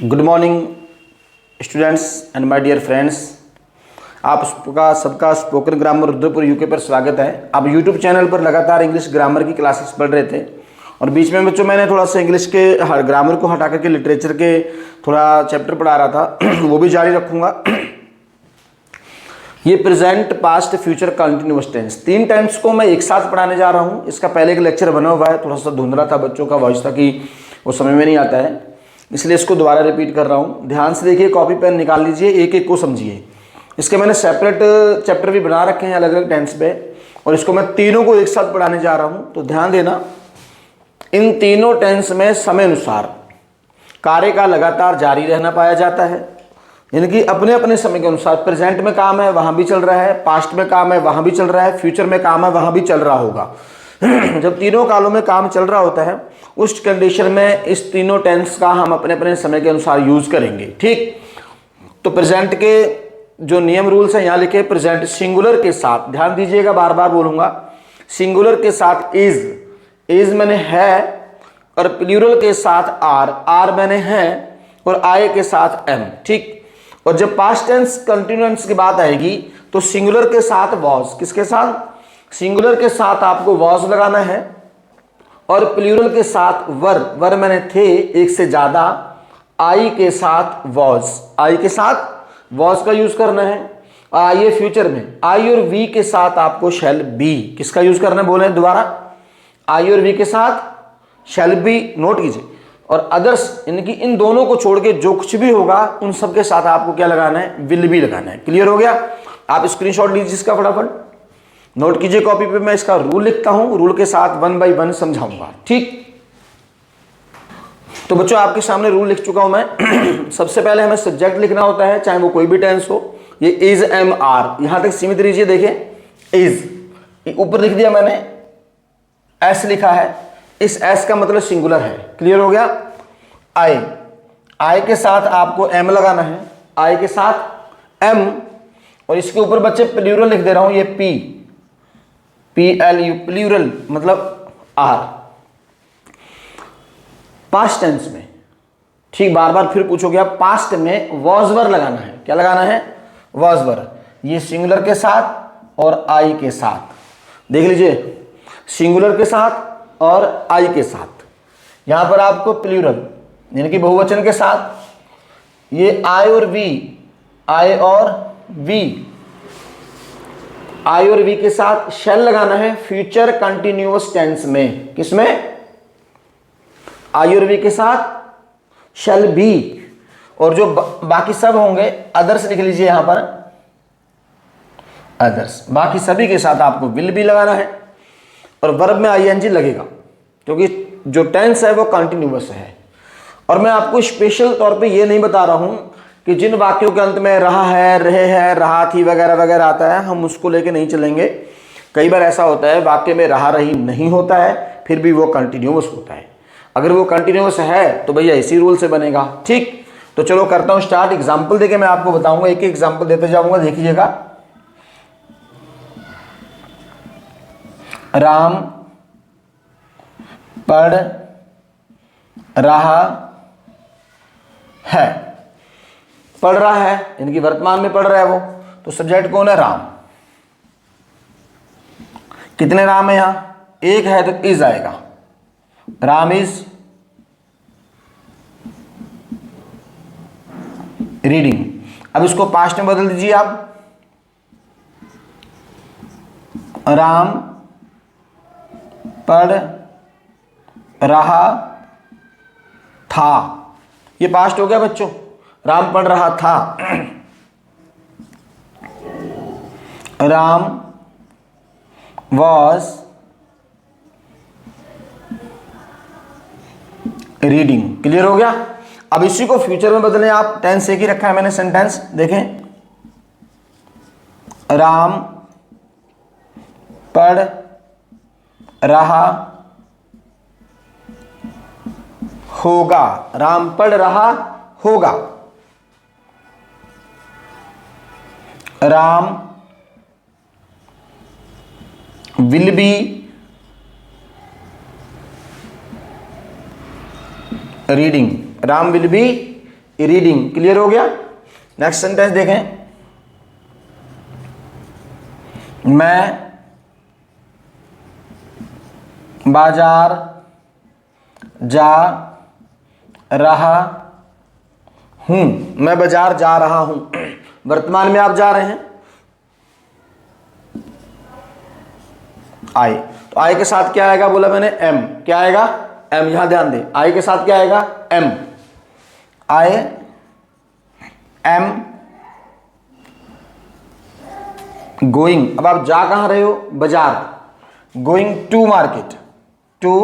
Good morning students and my dear friends. आप सबका spoken grammar Rudrapur UK पर स्वागत है। आप यूट्यूब चैनल पर लगातार इंग्लिश ग्रामर की क्लासेस पढ़ रहे थे और बीच में बच्चों मैंने थोड़ा सा इंग्लिश के ग्रामर को हटा करके लिटरेचर के थोड़ा चैप्टर पढ़ा रहा था वो भी जारी रखूँगा। ये present, past, future, continuous tense, तीन टेंस को मैं एक साथ पढ़ाने जा रहा हूँ। इसका पहले एक लेक्चर बना हुआ है, थोड़ा सा धुंधला था, बच्चों का वॉइस था कि वो समझ में नहीं आता है, इसलिए इसको दोबारा रिपीट कर रहा हूँ। ध्यान से देखिए, कॉपी पेन निकाल लीजिए, एक एक को समझिए। इसके मैंने सेपरेट चैप्टर भी बना रखे हैं अलग अलग टेंस पे, और इसको मैं तीनों को एक साथ पढ़ाने जा रहा हूँ। तो ध्यान देना, इन तीनों टेंस में समय अनुसार कार्य का लगातार जारी रहना पाया जाता है, यानी कि अपने अपने समय के अनुसार। प्रेजेंट में काम है वहाँ भी चल रहा है, पास्ट में काम है वहाँ भी चल रहा है, फ्यूचर में काम है वहाँ भी चल रहा होगा। जब तीनों कालों में काम चल रहा होता है उस कंडीशन में इस तीनों टेंस का हम अपने अपने समय के अनुसार यूज करेंगे। ठीक, तो प्रेजेंट के जो नियम रूल्स हैं यहाँ लिखे। प्रेजेंट सिंगुलर के साथ, ध्यान दीजिएगा, बार बार बोलूंगा, सिंगुलर के साथ इज मैंने है, और प्लूरल के साथ आर मैंने है, और आए के साथ एम। ठीक, और जब पास्ट टेंस कंटिन्यूअस की बात आएगी तो सिंगुलर के साथ वॉज, किसके साथ? सिंगुलर के साथ आपको वॉज लगाना है, और प्लूरल के साथ वर मैंने थे, एक से ज्यादा, आई के साथ वॉज, आई के साथ वॉज का यूज करना है। आइए फ्यूचर में आई और वी के साथ आपको शैल बी, किसका यूज करना है बोले दोबारा? आई और वी के साथ शैल बी, नोट कीजिए। और अदर्स, यानी कि इन दोनों को छोड़ के जो कुछ भी होगा उन सब के साथ आपको क्या लगाना है? विल बी लगाना है। क्लियर हो गया? आप स्क्रीनशॉट लीजिए इसका, फटाफट नोट कीजिए कॉपी पे। मैं इसका रूल लिखता हूं, रूल के साथ 1 बाय 1 समझाऊंगा। ठीक, तो बच्चों आपके सामने रूल लिख चुका हूं मैं। सबसे पहले हमें सब्जेक्ट लिखना होता है, चाहे वो कोई भी टेंस हो। ये इज, एम, आर, यहां तक सीमित रहिए। देखिए इज ऊपर लिख दिया मैंने, एस लिखा है, इस एस का मतलब सिंगुलर है। क्लियर हो गया? आई के साथ आपको एम लगाना है, आई के साथ एम, और इसके ऊपर बच्चे प्लूरल लिख दे रहा हूं, ये पी एल यू, प्लूरल मतलब आर। पास्ट टेंस में, ठीक, बार बार फिर पूछोगे आप, पास्ट में वॉजवर लगाना है। क्या लगाना है? वॉजवर। ये सिंगुलर के साथ और आई के साथ, देख लीजिए, सिंगुलर के साथ और आई के साथ। यहां पर आपको प्लूरल यानी कि बहुवचन के साथ ये आई और वी, आई और वी, आई और वी के साथ शैल लगाना है फ्यूचर कंटिन्यूअस टेंस में। किसमें? आई और वी के साथ शैल बी, और जो बाकी सब होंगे अदर्स लिख लीजिए यहां पर, अदर्स, बाकी सभी के साथ आपको विल भी लगाना है, और वर्ब में आईएनजी लगेगा, क्योंकि जो टेंस है वो कंटिन्यूअस है। और मैं आपको स्पेशल तौर पे ये नहीं बता रहा हूं कि जिन वाक्यों के अंत में रहा है, रहे है, रहा थी वगैरह वगैरह आता है, हम उसको लेके नहीं चलेंगे। कई बार ऐसा होता है वाक्य में रहा रही नहीं होता है, फिर भी वो कंटिन्यूअस होता है। अगर वो कंटिन्यूअस है तो भैया इसी रूल से बनेगा। ठीक, तो चलो करता हूं स्टार्ट। एग्जाम्पल देके मैं आपको बताऊंगा, एक एक एग्जाम्पल देते जाऊंगा, देखिएगा। राम पढ़ रहा है, पढ़ रहा है यानी कि वर्तमान में पढ़ रहा है वो, तो सब्जेक्ट कौन है? राम। कितने राम है यहां? एक है तो इज आएगा, राम इज रीडिंग। अब इसको पास्ट में बदल दीजिए आप, राम पढ़ रहा था। ये पास्ट हो गया बच्चों, राम पढ़ रहा था। Ram was reading. क्लियर हो गया? अब इसी को फ्यूचर में बदलें आप, टेंस एक ही रखा है मैंने सेंटेंस, देखें, राम पढ़ रहा होगा, राम पढ़ रहा होगा, Ram will be reading, Ram will be reading. Clear हो गया। नेक्स्ट सेंटेंस देखें, मैं बाजार जा रहा हूं। मैं बाजार जा रहा हूं, वर्तमान में आप जा रहे हैं। आई, तो आई के साथ क्या आएगा बोला मैंने, एम। क्या आएगा, एम। यहां ध्यान दें, आई के साथ क्या आएगा, एम। I am going. अब आप जा कहां रहे हो, बाजार। Going to market, to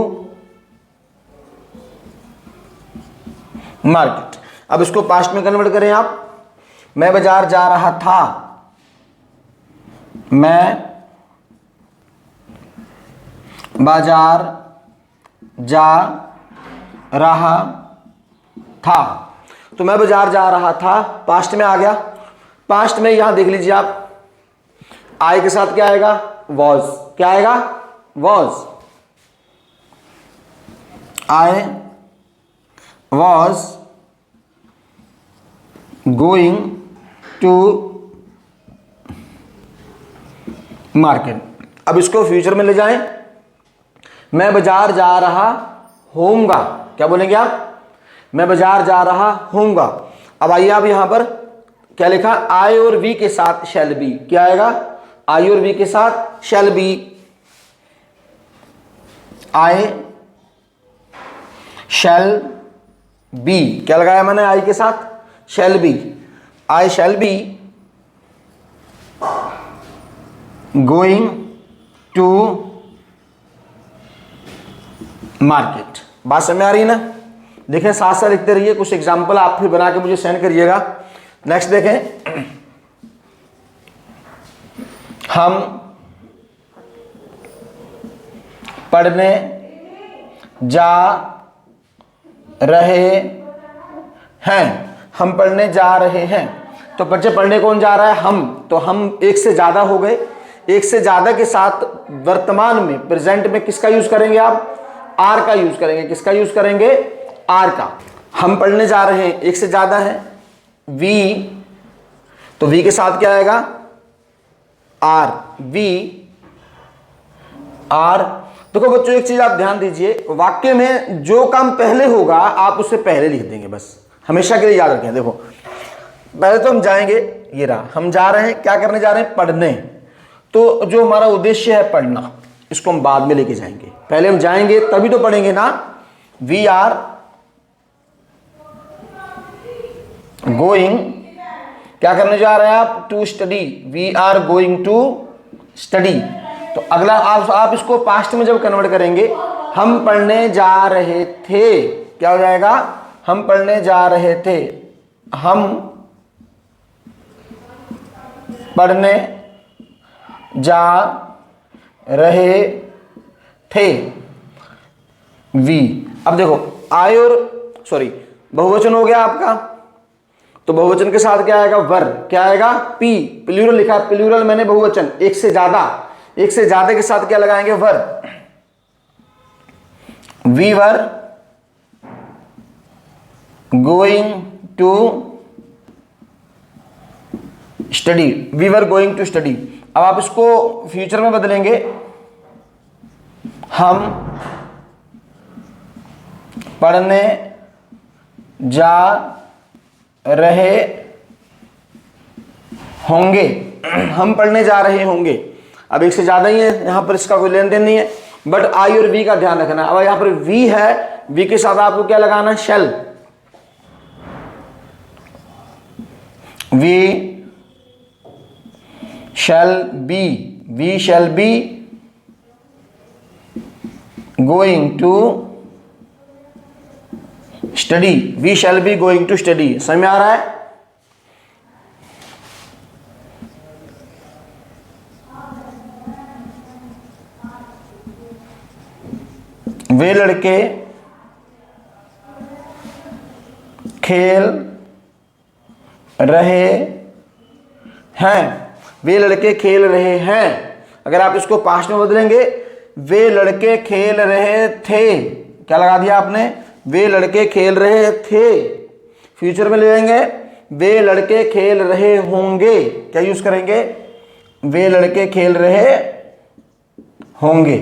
market. अब इसको पास्ट में कन्वर्ट करें आप, मैं बाजार जा रहा था, मैं बाजार जा रहा था। तो मैं बाजार जा रहा था पास्ट में आ गया। पास्ट में यहां देख लीजिए आप, आई के साथ क्या आएगा, वॉज। क्या आएगा, was. I was going to market. अब इसको फ्यूचर में ले जाएं, मैं बाजार जा रहा होऊंगा। क्या बोलेंगे आप, मैं बाजार जा रहा होऊंगा। अब आइए आप यहां पर क्या लिखा, आई और वी के साथ शैल बी। क्या आएगा, आई और वी के साथ shall be. I shall B. क्या लगाया मैंने, आई के साथ shall be. I shall be going to market. बात समझ में आ रही है ना। देखें साथ साथ लिखते रहिए, कुछ एग्जाम्पल आप भी बना के मुझे सेंड करिएगा। नेक्स्ट देखें, हम पढ़ने जा रहे हैं। हम पढ़ने जा रहे हैं, तो बच्चे पढ़ने कौन जा रहा है, हम। तो हम एक से ज्यादा हो गए। एक से ज्यादा के साथ वर्तमान में प्रेजेंट में किसका यूज करेंगे आप, आर का यूज करेंगे। किसका यूज करेंगे, आर का। हम पढ़ने जा रहे हैं, एक से ज्यादा है, वी। तो वी के साथ क्या आएगा, आर। We are. देखो बच्चों एक चीज आप ध्यान दीजिए, वाक्य में जो काम पहले होगा आप उससे पहले लिख देंगे, बस हमेशा के लिए याद रखें। देखो पहले तो हम जाएंगे, ये रहा, हम जा रहे हैं, क्या करने जा रहे हैं, पढ़ने। तो जो हमारा उद्देश्य है पढ़ना, इसको हम बाद में लेके जाएंगे। पहले हम जाएंगे तभी तो पढ़ेंगे ना। वी आर गोइंग, क्या करने जा रहे हैं आप, to study. We are going to study. तो अगला आप इसको पास्ट में जब कन्वर्ट करेंगे, हम पढ़ने जा रहे थे, क्या हो जाएगा, हम पढ़ने जा रहे थे। हम पढ़ने जा रहे थे, वी। अब देखो आई और बहुवचन हो गया आपका, तो बहुवचन के साथ क्या आएगा, वर। क्या आएगा, पी। प्लूरल लिखा है, प्लूरल मैंने बहुवचन, एक से ज्यादा। एक से ज्यादा के साथ क्या लगाएंगे, were. We were going to study. We were going to study. अब आप इसको फ्यूचर में बदलेंगे, हम पढ़ने जा रहे होंगे। हम पढ़ने जा रहे होंगे। अब एक से ज्यादा ही है, यहां पर इसका कोई लेन देन नहीं है, बट आई और वी का ध्यान रखना। अब यहां पर वी है, वी के साथ आपको क्या लगाना, shall. We shall be. We shall be going to study. We shall be going to study. समझ में आ रहा है। वे लड़के खेल रहे हैं। वे लड़के खेल रहे हैं। अगर आप इसको पास्ट में बदलेंगे, वे लड़के खेल रहे थे, क्या लगा दिया आपने, वे लड़के खेल रहे थे। फ्यूचर में ले जाएंगे, वे लड़के खेल रहे होंगे, क्या यूज करेंगे, वे लड़के खेल रहे होंगे।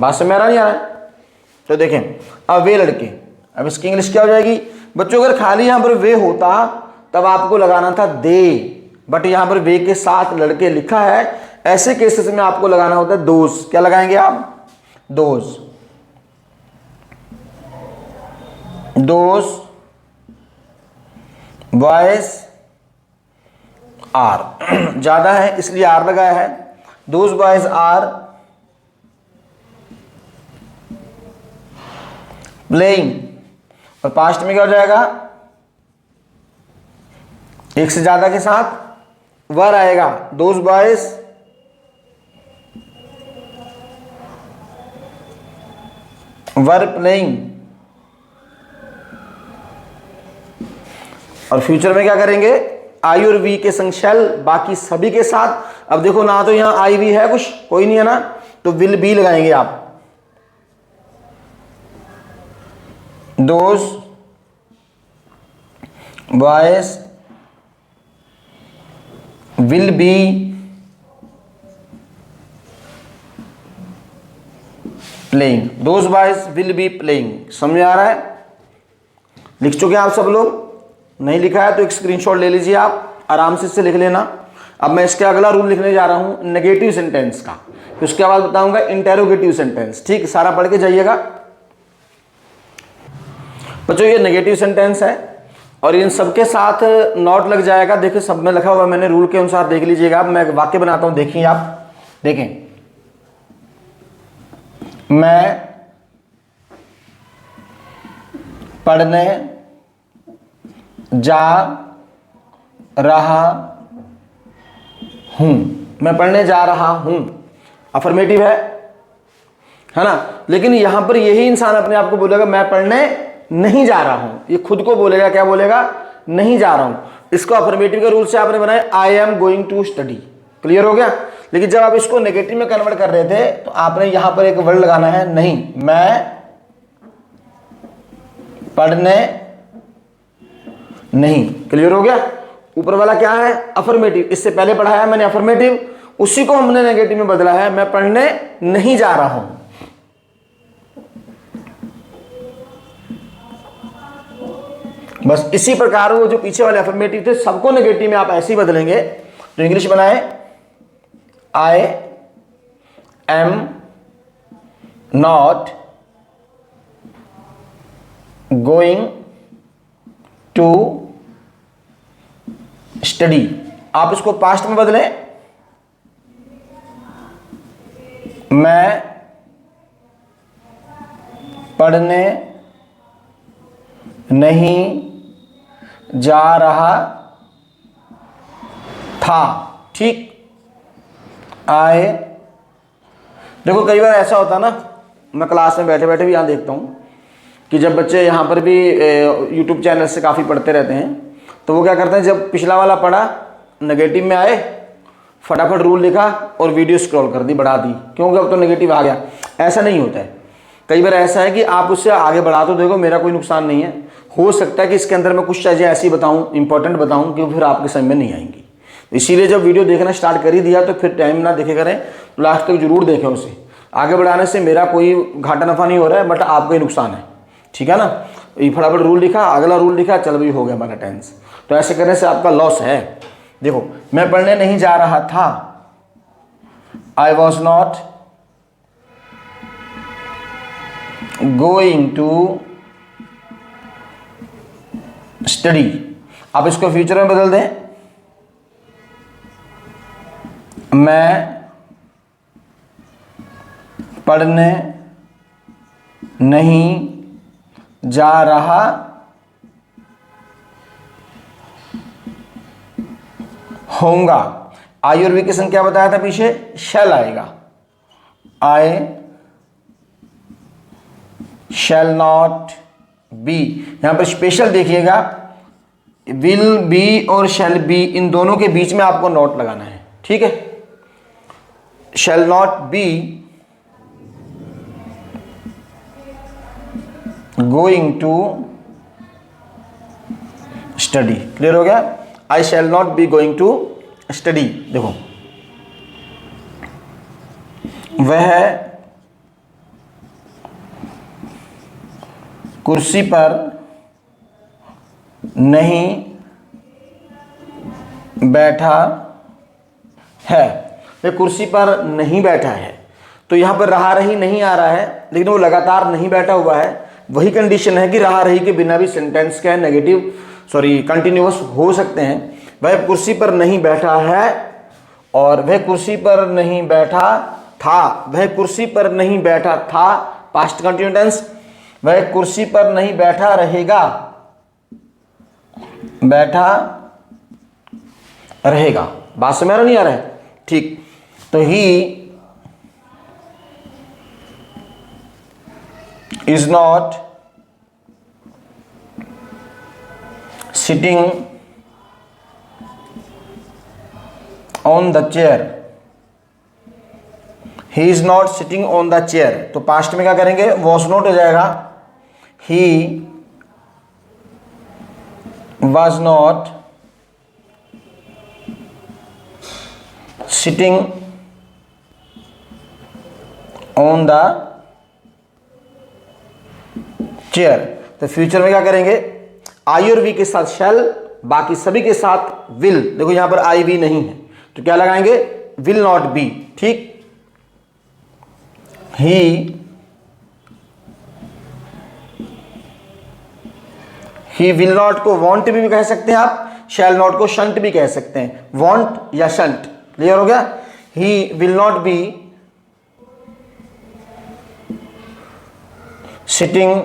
बात समझ में आ रही है? तो देखें अब वे लड़के, अब इसकी इंग्लिश क्या हो जाएगी बच्चों, अगर खाली यहां पर वे होता तब आपको लगाना था दे, बट यहां पर वे के साथ लड़के लिखा है, ऐसे केसेस में आपको लगाना होता है दोज। क्या लगाएंगे आप, दोज, दोज बॉयज आर, ज्यादा है इसलिए आर लगाया है, दोज बॉयज आर प्लेइंग, और पास्ट में क्या हो जाएगा, एक से ज्यादा के साथ वर आएगा, दोज बॉयज वर प्लेइंग। और फ्यूचर में क्या करेंगे, आई और वी के संग शैल, बाकी सभी के साथ। अब देखो ना तो यहां आई वी है कुछ, कोई नहीं है ना, तो विल बी लगाएंगे आप, those boys will be playing, those boys will be playing. समझ आ रहा है? लिख चुके हैं आप सब लोग? नहीं लिखा है तो एक स्क्रीनशॉट ले लीजिए आप, आराम से इससे लिख लेना। अब मैं इसके अगला रूल लिखने जा रहा हूं नेगेटिव सेंटेंस का, फिर उसके बाद बताऊंगा इंटेरोगेटिव सेंटेंस। ठीक, सारा पढ़ के जाइएगा बच्चों। ये नेगेटिव सेंटेंस है और इन सबके साथ नॉट लग जाएगा। देखिए सब में लिखा हुआ मैंने, रूल के अनुसार देख लीजिएगा। अब मैं वाक्य बनाता हूं, देखिए आप, देखें, मैं पढ़ने जा रहा हूं, मैं पढ़ने जा रहा हूं, अफर्मेटिव है ना। लेकिन यहां पर यही इंसान अपने आप को बोलेगा मैं पढ़ने नहीं जा रहा हूं, ये खुद को बोलेगा, क्या बोलेगा, नहीं जा रहा हूं। इसको अफर्मेटिव के रूल से आपने बनाया I am going to study, clear हो गया। लेकिन जब आप इसको नेगेटिव में कन्वर्ट कर रहे थे तो आपने यहां पर एक वर्ड लगाना है नहीं, मैं पढ़ने नहीं, क्लियर हो गया। ऊपर वाला क्या है, अफर्मेटिव, इससे पहले पढ़ाया मैंने अफर्मेटिव, उसी को हमने नेगेटिव में बदला है, मैं पढ़ने नहीं जा रहा हूं। बस इसी प्रकार वो जो पीछे वाले अफर्मेटिव थे सबको नेगेटिव में आप ऐसे ही बदलेंगे। तो इंग्लिश बनाए I am not going to study, आप इसको पास्ट में बदलें, मैं पढ़ने नहीं जा रहा था। ठीक, आए, देखो कई बार ऐसा होता है ना, मैं क्लास में बैठे बैठे भी यहां देखता हूं कि जब बच्चे यहां पर भी यूट्यूब चैनल से काफ़ी पढ़ते रहते हैं तो वो क्या करते हैं, जब पिछला वाला पढ़ा नेगेटिव में आए, फटाफट रूल लिखा और वीडियो स्क्रॉल कर दी, बढ़ा दी, क्योंकि अब तो नेगेटिव आ गया। ऐसा नहीं होता है। कई बार ऐसा है कि आप उससे आगे बढ़ा तो देखो, मेरा कोई नुकसान नहीं है। हो सकता है कि इसके अंदर मैं कुछ चीज़ें ऐसी बताऊं, इंपॉर्टेंट बताऊं कि फिर आपके समझ में नहीं आएंगी। इसीलिए जब वीडियो देखना स्टार्ट कर ही दिया तो फिर टाइम ना देखे करें, लास्ट तक जरूर देखें उसे। आगे बढ़ाने से मेरा कोई घाटा नफा नहीं हो रहा है, बट आपका ही नुकसान है, ठीक है ना। ये फटाफट रूल लिखा, अगला रूल लिखा, चल भाई हो गया हमारा टेंस। तो ऐसे करने से आपका लॉस है। देखो, मैं पढ़ने नहीं जा रहा था, I was not going to study. आप इसको फ्यूचर में बदल दें, मैं पढ़ने नहीं जा रहा होऊंगा। आई और वी की संख्या बताया था पीछे, शैल आएगा, आई शैल नॉट बी। यहां पर स्पेशल देखिएगा, विल बी और शैल बी, इन दोनों के बीच में आपको नॉट लगाना है, ठीक है। Shall not be going to study. Clear हो गया? I shall not be going to study. देखो, वह कुर्सी पर नहीं बैठा है। वह कुर्सी पर नहीं बैठा है, तो यहां पर रहा रही नहीं आ रहा है, लेकिन वो लगातार नहीं बैठा हुआ है। वही कंडीशन है कि रहा रही के बिना भी सेंटेंस क्या है, नेगेटिव कंटिन्यूअस हो सकते हैं। वह कुर्सी पर नहीं बैठा है और वह कुर्सी पर नहीं बैठा था। वह कुर्सी पर नहीं बैठा था, पास्ट कंटिन्यूस टेंस। वह कुर्सी पर नहीं बैठा रहेगा, बैठा रहेगा। बात समझ नहीं आ रहा है? ठीक, तो he is not sitting on the chair. He is not sitting on the chair, तो पास्ट में क्या करेंगे, वॉज नॉट हो जाएगा। He was not sitting on the chair. तो फ्यूचर में क्या करेंगे, आई और वी के साथ शैल, बाकी सभी के साथ विल। देखो यहां पर आई वी नहीं है, तो क्या लगाएंगे, विल नॉट बी। ठीक, ही विल नॉट को वॉन्ट भी कह सकते हैं आप, शैल नॉट को शंट भी कह सकते हैं, वॉन्ट या शंट। क्लियर हो गया? He will not be sitting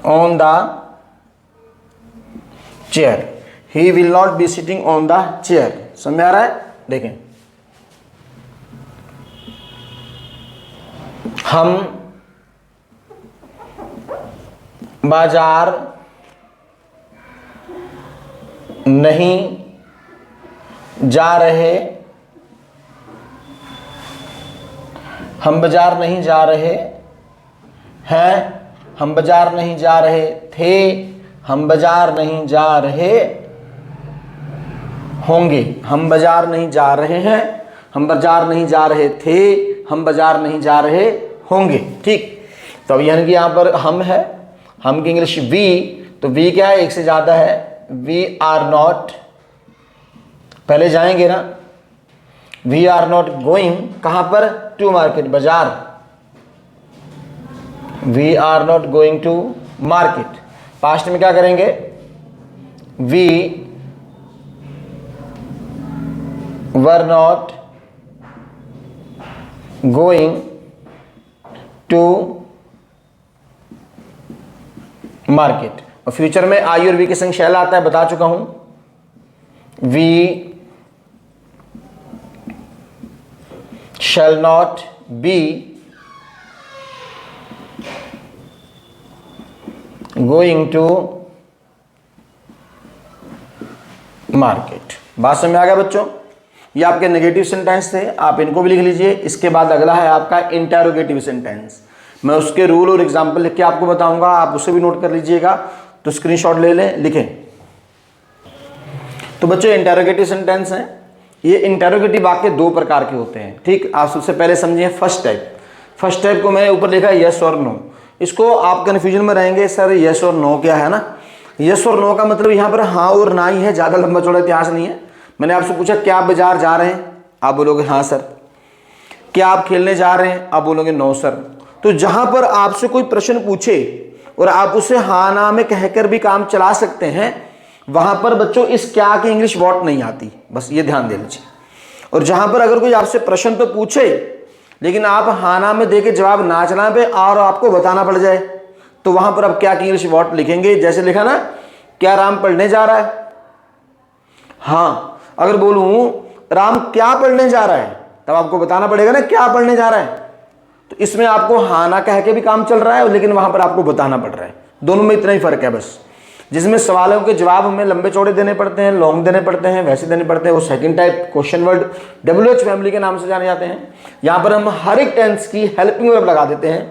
on the chair. He will not be sitting on the chair. समझ में आ रहा है? देखें, हम बाजार नहीं जा रहे, हम बाजार नहीं जा रहे हैं, हम बाजार नहीं जा रहे थे, हम बाजार नहीं जा रहे होंगे। हम बाजार नहीं जा रहे हैं, हम बाजार नहीं जा रहे थे, हम बाजार नहीं जा रहे होंगे। ठीक, तो अब यानी कि यहाँ पर हम है, हम की इंग्लिश वी, तो वी क्या है, एक से ज़्यादा है। वी आर नॉट, पहले जाएंगे ना, वी आर नॉट गोइंग कहाँ पर, टू मार्केट, बाजार। We are not going to market. Past में क्या करेंगे, we were not going to market. और फ्यूचर में आई और वी के संग शैल आता है, बता चुका हूं। We shall not be going to market. बात समझ में आ गया बच्चों? ये आपके नेगेटिव सेंटेंस थे, आप इनको भी लिख लीजिए। इसके बाद अगला है आपका इंटरोगेटिव सेंटेंस। मैं उसके रूल और एग्जाम्पल लिख के आपको बताऊंगा, आप उसे भी नोट कर लीजिएगा, तो स्क्रीनशॉट ले लें, लिखें। तो बच्चों इंटरोगेटिव सेंटेंस हैं। ये इंटरोगेटिव वाक्य दो प्रकार के होते हैं। ठीक, आप सबसे पहले समझिए फर्स्ट टाइप। फर्स्ट टाइप को मैंने ऊपर लिखा है यस और नो। इसको आप कन्फ्यूजन में रहेंगे, सर यस और नो क्या है ना। यस और नो का मतलब यहाँ पर हाँ और ना ही है, ज़्यादा लंबा चौड़ा इतिहास नहीं है। मैंने आपसे पूछा क्या आप बाजार जा रहे हैं, आप बोलोगे हाँ सर। क्या आप खेलने जा रहे हैं, आप बोलोगे नो सर। तो जहां पर आपसे कोई प्रश्न पूछे और आप उसे हाँ ना में कहकर भी काम चला सकते हैं, वहां पर बच्चों इस क्या की इंग्लिश वॉट नहीं आती, बस ये ध्यान दे लीजिए। और जहां पर अगर कोई आपसे प्रश्न तो पूछे लेकिन आप हाँ ना में देके जवाब ना चला पे और आपको बताना पड़ जाए, तो वहां पर आप क्या की इंग्लिश वॉट लिखेंगे। जैसे लिखा ना, क्या राम पढ़ने जा रहा है, हाँ। अगर बोलूं राम क्या पढ़ने जा रहा है, तब आपको बताना पड़ेगा ना क्या पढ़ने जा रहा है। तो इसमें आपको हाँ ना कह के भी काम चल रहा है, लेकिन वहां पर आपको बताना पड़ रहा है। दोनों में इतना ही फर्क है बस। जिसमें सवालों के जवाब हमें लंबे चौड़े देने पड़ते हैं, लॉन्ग देने पड़ते हैं, वैसे देने पड़ते हैं, वो second type question word WH family के नाम से जाने जाते हैं। यहाँ पर हम हर एक टेंस की हेल्पिंग वर्ब लगा देते हैं।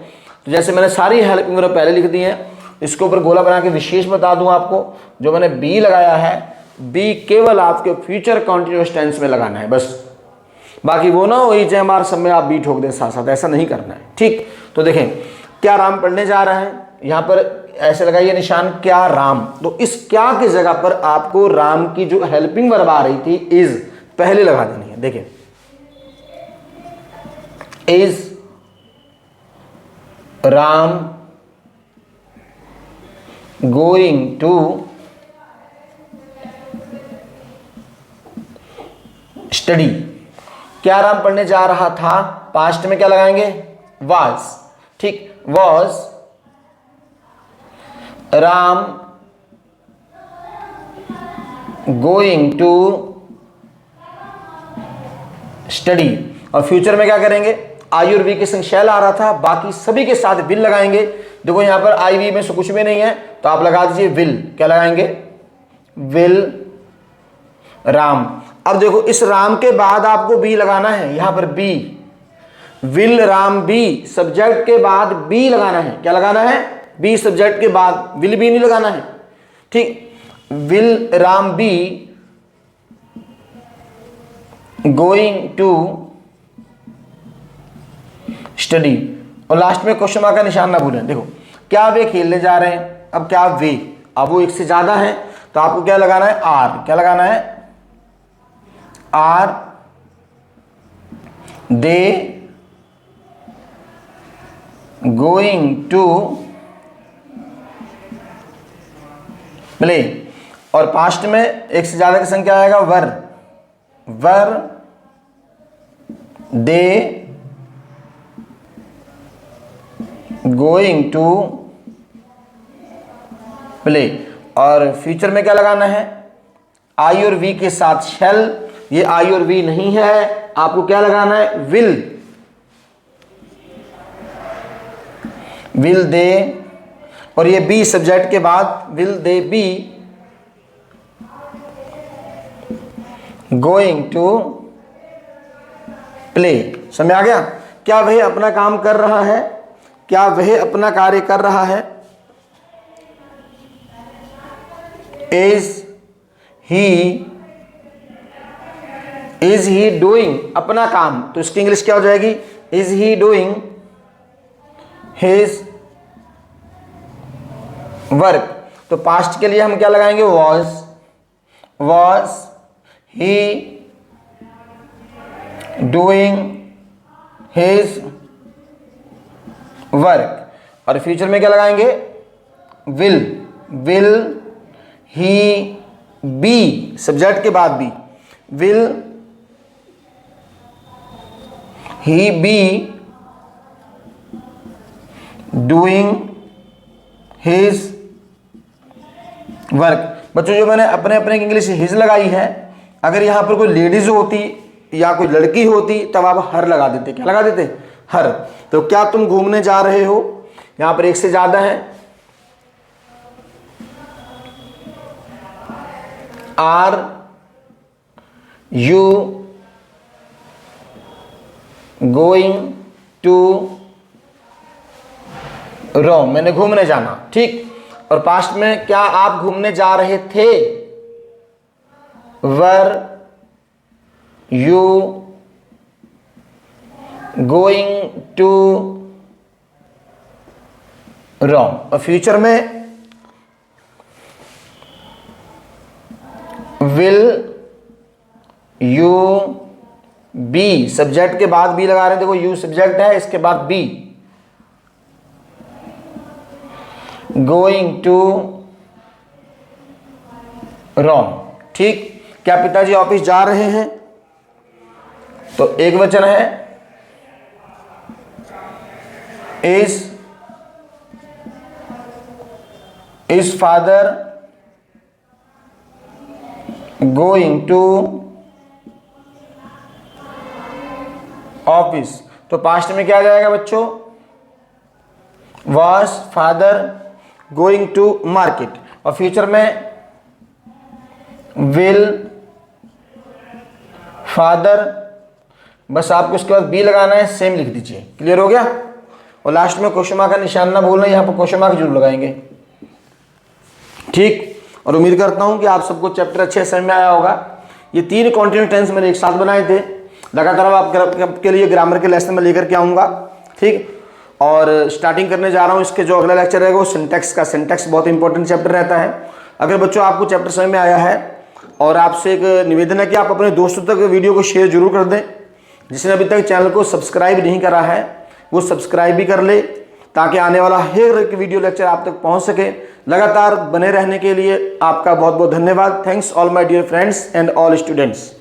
तो जैसे मैंने सारी हेल्पिंग वर्ब पहले लिख दी हैं, इसके ऊपर गोला बना के विशेष बता दूं आपको, जो मैंने बी लगाया है, बी केवल आपके फ्यूचर कंटिन्यूअस टेंस में लगाना है बस। बाकी वो ना हो इज एम आर सब में आप बी ठोक दें साथ साथ, ऐसा नहीं करना है। ठीक, तो देखें क्या राम पढ़ने जा रहा है, यहां पर ऐसे लगाइए निशान क्या राम। तो इस क्या की जगह पर आपको राम की जो हेल्पिंग वर्ब आ रही थी इज पहले लगा देनी है। देखें is Ram going to study. क्या राम पढ़ने जा रहा था, पास्ट में क्या लगाएंगे वाज। ठीक, was Ram going to study. और फ्यूचर में क्या करेंगे, आई और वी के संग शैल आ रहा था, बाकी सभी के साथ विल लगाएंगे। देखो यहां पर आई वी में से कुछ भी नहीं है तो आप लगा दीजिए विल। क्या लगाएंगे, विल राम। अब देखो इस राम के बाद आपको बी लगाना है, यहां पर be, will Ram be, subject के बाद बी लगाना है। क्या लगाना है, बी सब्जेक्ट के बाद, विल बी नहीं लगाना है। ठीक, will Ram be going to study. और लास्ट में क्वेश्चन मार्क का निशान ना भूलें। देखो क्या वे खेलने जा रहे हैं, अब क्या वे, अब वो एक से ज्यादा है तो आपको क्या लगाना है आर। क्या लगाना है are they going to play. और पास्ट में एक से ज्यादा की संख्या आएगा were, were they going to play. और फ्यूचर में क्या लगाना है, आई और वी के साथ शैल। ये आई और वी नहीं है, आपको क्या लगाना है विल, विल दे। और ये बी सब्जेक्ट के बाद will they be going to play. समझ आ गया, क्या वह अपना काम कर रहा है, क्या वह अपना कार्य कर रहा है। इज ही डूइंग अपना काम, तो इसकी इंग्लिश क्या हो जाएगी, is he doing his work. तो पास्ट के लिए हम क्या लगाएंगे was he doing his work. और फ्यूचर में क्या लगाएंगे विल ही बी सब्जेक्ट के बाद be, will he be doing his work. बच्चों जो मैंने अपने अपने इंग्लिश हिज लगाई है, अगर यहां पर कोई लेडीज होती या कोई लड़की होती तब आप हर लगा देते। क्या लगा देते, हर। तो क्या तुम घूमने जा रहे हो, यहां पर एक से ज्यादा है, आर यू गोइंग टू रोम, मैंने घूमने जाना। ठीक, और पास्ट में क्या आप घूमने जा रहे थे, वर यू गोइंग टू रोम। और फ्यूचर में विल यू बी सब्जेक्ट के बाद बी लगा रहे हैं। देखो यू सब्जेक्ट है, इसके बाद बी गोइंग टू रोम। ठीक, क्या पिताजी ऑफिस जा रहे हैं, तो एक वचन है is father going to office. तो पास्ट में क्या आ जाएगा बच्चों, was father going to market. और फ्यूचर में विल फादर, बस आपको इसके बाद बी लगाना है, सेम लिख दीजिए। क्लियर हो गया। और लास्ट में क्वेश्चन मार्क का निशान ना भूलना, यहां पर क्वेश्चन मार्क जरूर लगाएंगे। ठीक। और उम्मीद करता हूँ कि आप सबको चैप्टर अच्छे समझ में आया होगा। ये 3 कॉन्टिन्यूस टेंस मैंने एक साथ बनाए थे। लगातार आपके लिए ग्रामर के लेसन में लेकर के आऊँगा, ठीक। और स्टार्टिंग करने जा रहा हूँ इसके जो अगला लेक्चर रहेगा वो सिंटैक्स का। सिंटैक्स बहुत इंपॉर्टेंट चैप्टर रहता है। अगर बच्चों आपको चैप्टर समझ में आया है, और आपसे एक निवेदन है कि आप अपने दोस्तों तक वीडियो को शेयर जरूर कर दें। जिसने अभी तक चैनल को सब्सक्राइब नहीं करा है वो सब्सक्राइब भी कर ले, ताकि आने वाला हर एक वीडियो लेक्चर आप तक पहुंच सके। लगातार बने रहने के लिए आपका बहुत बहुत धन्यवाद। Thanks all my dear friends and all students.